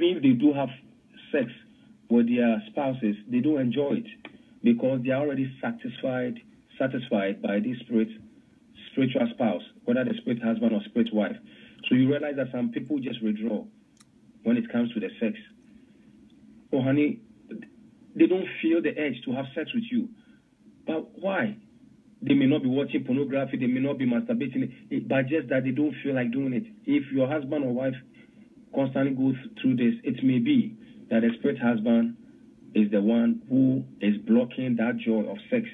if they do have sex with their spouses, they don't enjoy it because they are already satisfied by this spiritual spouse, whether the spirit husband or spirit wife. So you realize that some people just withdraw when it comes to the sex. Oh, honey, they don't feel the urge to have sex with you. But why? They may not be watching pornography, they may not be masturbating, but just that they don't feel like doing it. If your husband or wife constantly goes through this, it may be that the spirit husband is the one who is blocking that joy of sex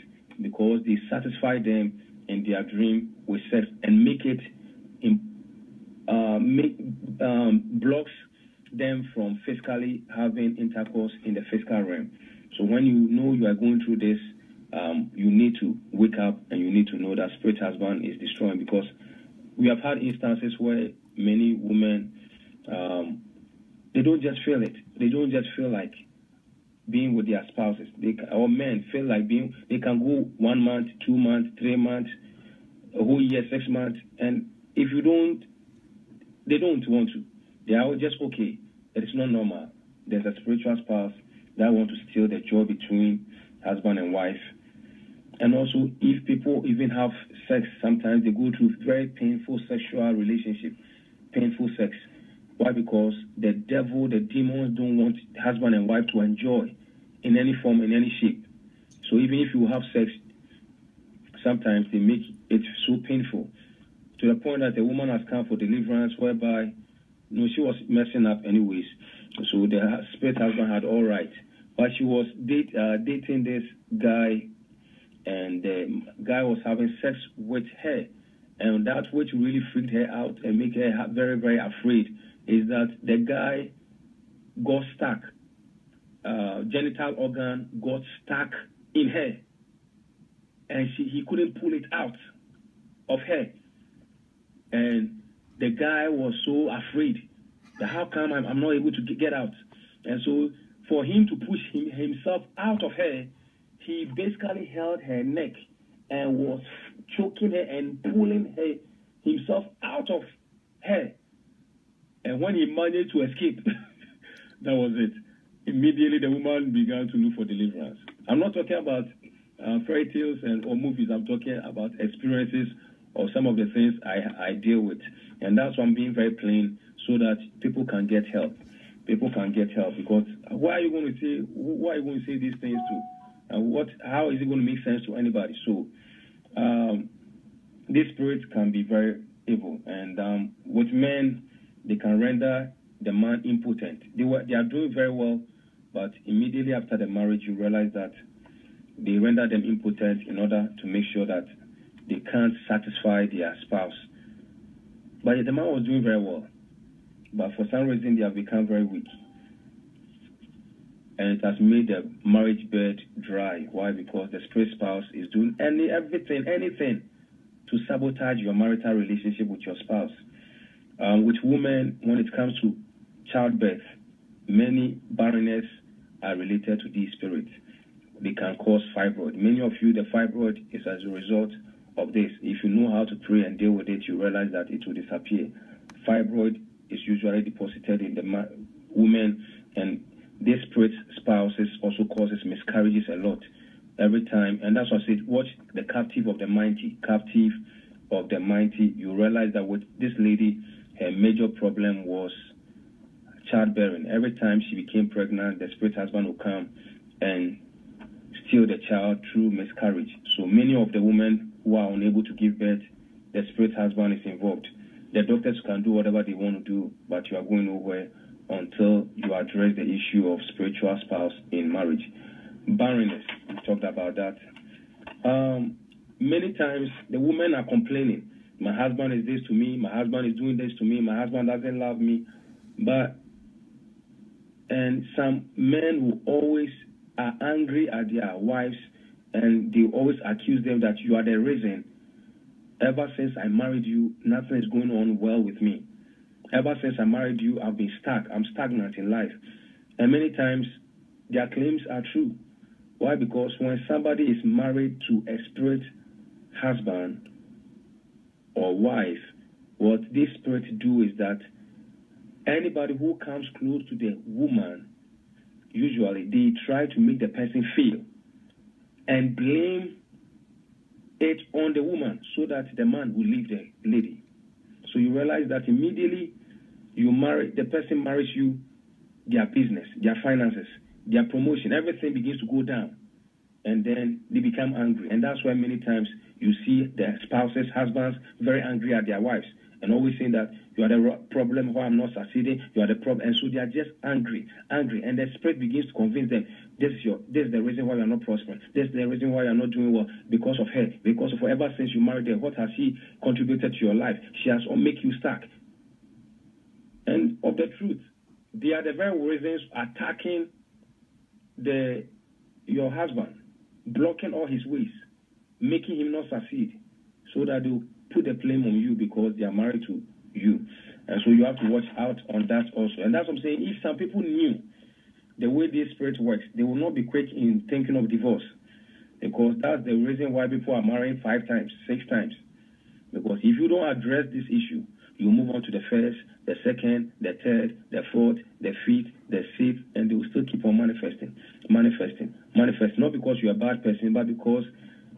because they satisfy them in their dream with sex and blocks them from physically having intercourse in the physical realm. So when you know you are going through this, you need to wake up and you need to know that spirit husband is destroying, because we have had instances where many women, they don't just feel it. They don't just feel like being with their spouses. Or men feel like they can go 1 month, 2 months, 3 months, a whole year, 6 months, and if you don't, they don't want to. They are just okay. It is not normal. There's a spiritual spouse that want to steal the joy between husband and wife. And also, if people even have sex, sometimes they go through very painful sexual relationship, painful sex. Why? Because the devil, the demons don't want husband and wife to enjoy in any form, in any shape. So even if you have sex, sometimes they make it so painful to the point that the woman has come for deliverance, whereby she was messing up anyways. So the spirit husband had all right. But she was dating this guy, and the guy was having sex with her. And that which really freaked her out and made her very, very afraid is that the guy got stuck. Genital organ got stuck in her. And he couldn't pull it out of her. And the guy was so afraid that how come I'm not able to get out? And so for him to push himself out of her, he basically held her neck and was choking her and pulling himself out of her. And when he managed to escape, that was it. Immediately the woman began to look for deliverance. I'm not talking about fairy tales or movies. I'm talking about experiences or some of the things I deal with. And that's why I'm being very plain, so that people can get help. People can get help, because who are you going to say these things to? And how is it going to make sense to anybody? So these spirits can be very evil, and with men, they can render the man impotent. They are doing very well, but immediately after the marriage, you realize that they render them impotent in order to make sure that they can't satisfy their spouse. But the man was doing very well, but for some reason they have become very weak. And it has made the marriage bed dry. Why? Because the spirit spouse is doing anything to sabotage your marital relationship with your spouse. With women, when it comes to childbirth, many barrenness are related to these spirits. They can cause fibroid. Many of you, the fibroid is as a result of this. If you know how to pray and deal with it, you realize that it will disappear. Fibroid is usually deposited in the woman, and this spirit spouses also causes miscarriages a lot every time. And that's why I said, watch the captive of the mighty. Captive of the mighty. You realize that with this lady, her major problem was childbearing. Every time she became pregnant, the spirit husband would come and steal the child through miscarriage. So many of the women who are unable to give birth, the spirit husband is involved. The doctors can do whatever they want to do, but you are going nowhere until you address the issue of spiritual spouse in marriage. Barrenness, we talked about that. Many times the women are complaining, my husband is this to me, my husband is doing this to me, my husband doesn't love me. And some men who always are angry at their wives, and they always accuse them that you are the reason. Ever since I married you, nothing is going on well with me. Ever since I married you, I've been stuck. I'm stagnant in life. And many times, their claims are true. Why? Because when somebody is married to a spirit husband or wife, what these spirits do is that anybody who comes close to the woman, usually they try to make the person feel and blame it on the woman so that the man will leave the lady. So you realize that immediately the person marries you, their business, their finances, their promotion, everything begins to go down. And then they become angry. And that's why many times you see the spouses, husbands, very angry at their wives and always saying that you are the problem why I'm not succeeding, you are the problem. And so they are just angry. And the spirit begins to convince them, this is the reason why you are not prospering. This is the reason why you are not doing well, because of her. Because of her. Ever since you married her, what has she contributed to your life? She has make you stuck. And of the truth, they are the very reasons attacking your husband, blocking all his ways, making him not succeed, so that they'll put the blame on you because they are married to you. And so you have to watch out on that also. And that's what I'm saying. If some people knew the way this spirit works, they will not be quick in thinking of divorce, because that's the reason why people are marrying 5 times, 6 times. Because if you don't address this issue, you move on to the first, the second, the third, the fourth, the fifth, the sixth, and they will still keep on manifesting. Not because you're a bad person, but because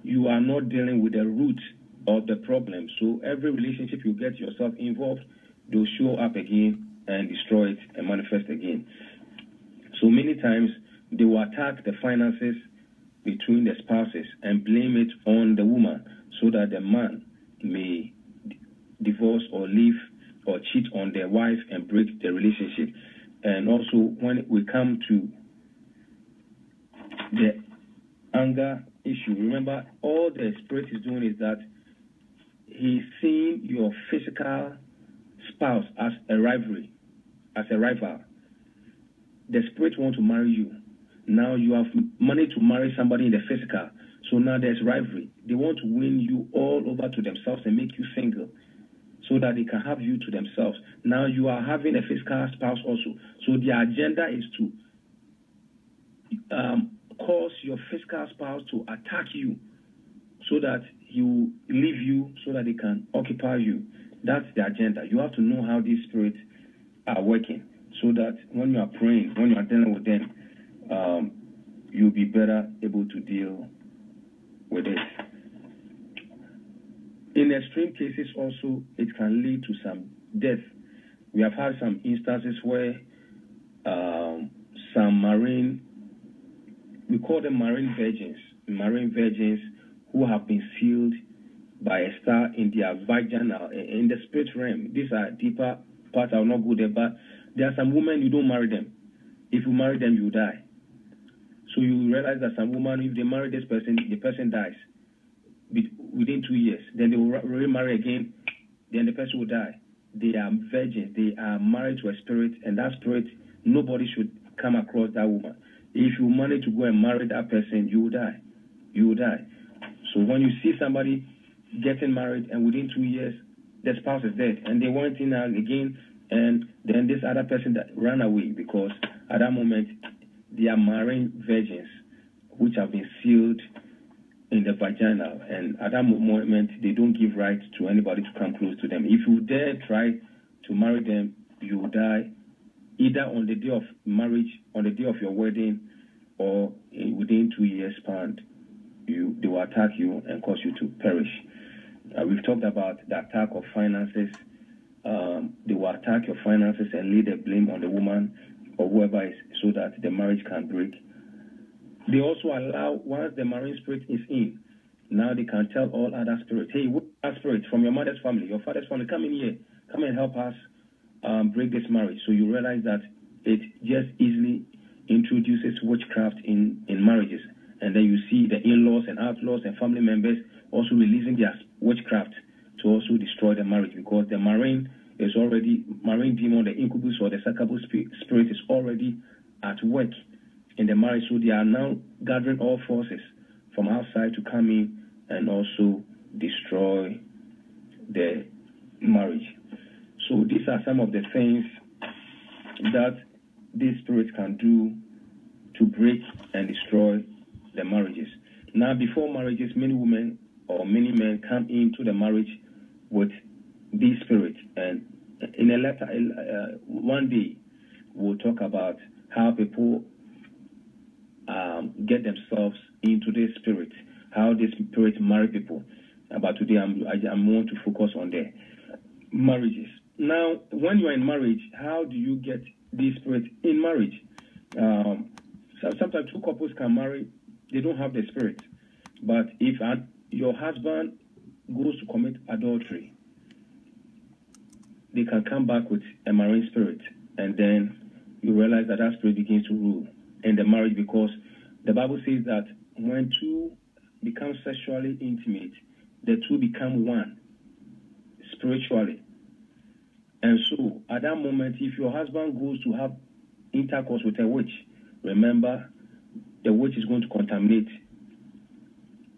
you are not dealing with the root of the problem. So every relationship you get yourself involved, they'll show up again and destroy it and manifest again. So many times they will attack the finances between the spouses and blame it on the woman so that the man may divorce or leave or cheat on their wife and break the relationship. And also when we come to the anger issue, remember all the spirit is doing is that he's seeing your physical spouse as a rivalry, as a rival. The spirit wants to marry you. Now you have money to marry somebody in the physical. So now there's rivalry. They want to win you all over to themselves and make you single so that they can have you to themselves. Now you are having a physical spouse also. So their agenda is to cause your physical spouse to attack you so that he will leave you so that they can occupy you. That's the agenda. You have to know how these spirits are working so that when you are praying, when you are dealing with them, you'll be better able to deal with it. In extreme cases also, it can lead to some death. We have had some instances where some marine, we call them marine virgins who have been sealed by a star in their vaginal, in the spirit realm. These are deeper parts, I will not go there, but there are some women, you don't marry them. If you marry them, you die. So you realize that some women, if they marry this person, the person dies within 2 years. Then they will remarry again, then the person will die. They are virgins. They are married to a spirit, and that spirit, nobody should come across that woman. If you manage to go and marry that person, you will die. You will die. So when you see somebody getting married and within 2 years, the spouse is dead, and they went in again, and then this other person that ran away because at that moment, they are marine virgins which have been sealed in the vagina, and at that moment they don't give right to anybody to come close to them. If you dare try to marry them, you will die either on the day of marriage, on the day of your wedding, or within 2 years span. They will attack you and cause you to perish. We've talked about the attack of finances. They will attack your finances and lay the blame on the woman or whoever is, so that the marriage can break. They also allow, once the marine spirit is in, now they can tell all other spirits, hey, what spirit from your mother's family, your father's family, come in here, come and help us break this marriage. So you realize that it just easily introduces witchcraft in marriages. And then you see the in-laws and outlaws and family members also releasing their witchcraft to also destroy the marriage, because the marine demon, the incubus or the succubus spirit is already at work in the marriage. So they are now gathering all forces from outside to come in and also destroy the marriage. So these are some of the things that these spirits can do to break and destroy the marriages. Now, before marriages, many women or many men come into the marriage with these spirits, and in a letter, one day we'll talk about how people get themselves into this spirit, how this spirit marry people. But today I want to focus on the marriages. Now, when you are in marriage, how do you get this spirit in marriage? So sometimes two couples can marry, they don't have the spirit. But if your husband goes to commit adultery, they can come back with a marine spirit, and then you realize that that spirit begins to rule in the marriage, because the Bible says that when two become sexually intimate, the two become one spiritually. And so at that moment, if your husband goes to have intercourse with a witch, remember, the witch is going to contaminate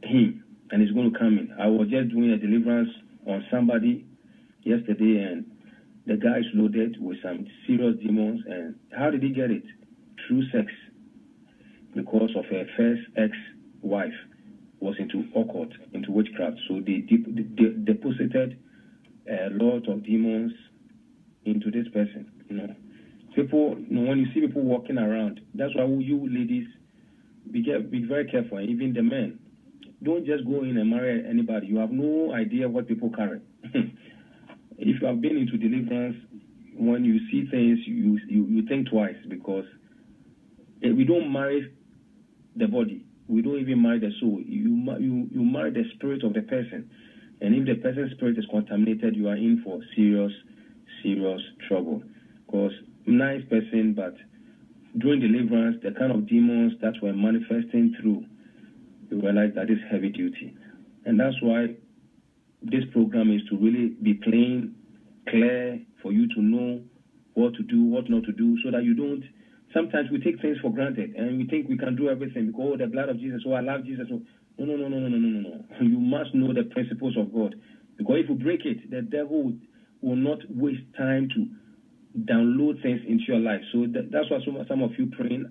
him and it's going to come in. I was just doing a deliverance on somebody yesterday, and the guy is loaded with some serious demons. And how did he get it? Through sex. Because of her first ex-wife was into occult, into witchcraft. So they deposited a lot of demons into this person. People, when you see people walking around, that's why you ladies be very careful, and even the men. Don't just go in and marry anybody. You have no idea what people carry. If you have been into deliverance, when you see things, you think twice, because we don't marry the body. We don't even marry the soul. You marry the spirit of the person. And if the person's spirit is contaminated, you are in for serious trouble. Because nice person, but during deliverance, the kind of demons that were manifesting through, you realize that it's heavy duty. And that's why this program is to really be plain, clear, for you to know what to do, what not to do, so that you don't. Sometimes we take things for granted and we think we can do everything because, the blood of Jesus, I love Jesus. No. You must know the principles of God. Because if you break it, the devil will not waste time to download things into your life. So that's why some of you praying,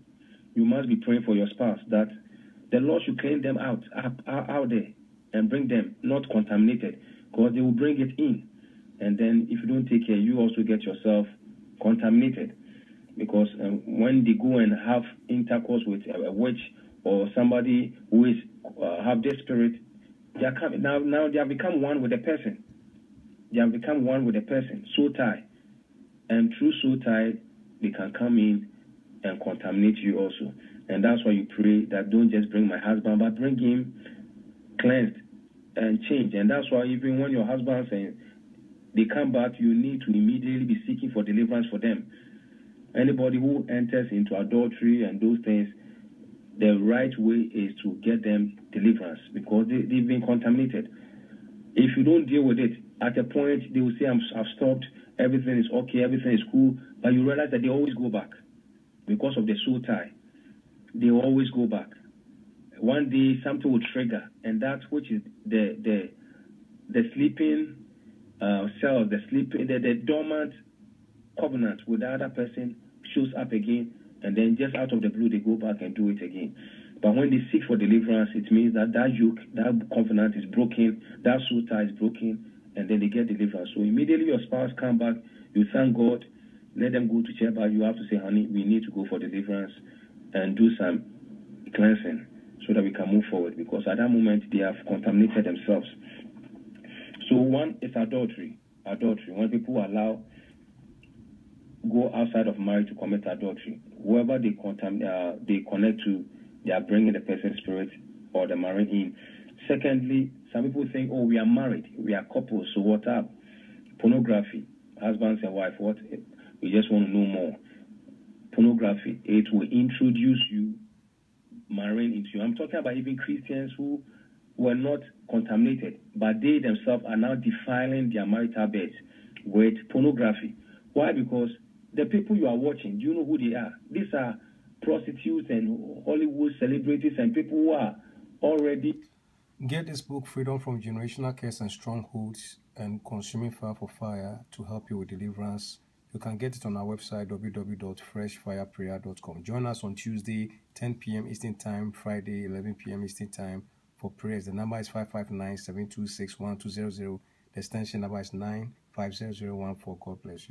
you must be praying for your spouse, that the Lord should clean them out there and bring them not contaminated, because they will bring it in. And then if you don't take care, you also get yourself contaminated. Because when they go and have intercourse with a witch or somebody who is have this spirit, they are coming, now they have become one with the person. They have become one with the person, soul tie. And through soul tie, they can come in and contaminate you also. And that's why you pray that don't just bring my husband, but bring him cleansed and changed. And that's why even when your husband says they come back, you need to immediately be seeking for deliverance for them. Anybody who enters into adultery and those things, the right way is to get them deliverance, because they've been contaminated. If you don't deal with it, at a point they will say, I've stopped, everything is okay, everything is cool, but you realize that they always go back because of the soul tie. They always go back. One day something will trigger, and that which is the sleeping cells, the dormant covenant with the other person shows up again, and then just out of the blue they go back and do it again. But when they seek for deliverance, it means that yoke, that covenant is broken, that soul tie is broken, and then they get deliverance. So immediately your spouse come back, you thank God, let them go to church, but you have to say, honey, we need to go for deliverance and do some cleansing so that we can move forward, because at that moment they have contaminated themselves. So one is adultery. When people go outside of marriage to commit adultery, whoever they connect to, they are bringing the person's spirit or the marrying in. Secondly, some people think, we are married, we are couples, so what up? Pornography, husbands and wife, what? We just want to know more. Pornography, it will introduce you marrying into you. I'm talking about even Christians who were not contaminated, but they themselves are now defiling their marital beds with pornography. Why? Because the people you are watching, do you know who they are? These are prostitutes and Hollywood celebrities and people who are already... Get this book, Freedom from Generational Curse and Strongholds and Consuming Fire for Fire, to help you with deliverance. You can get it on our website, www.freshfireprayer.com. Join us on Tuesday, 10 p.m. Eastern Time, Friday, 11 p.m. Eastern Time for prayers. The number is 559-726-1200. The extension number is 9. 50014. God bless you.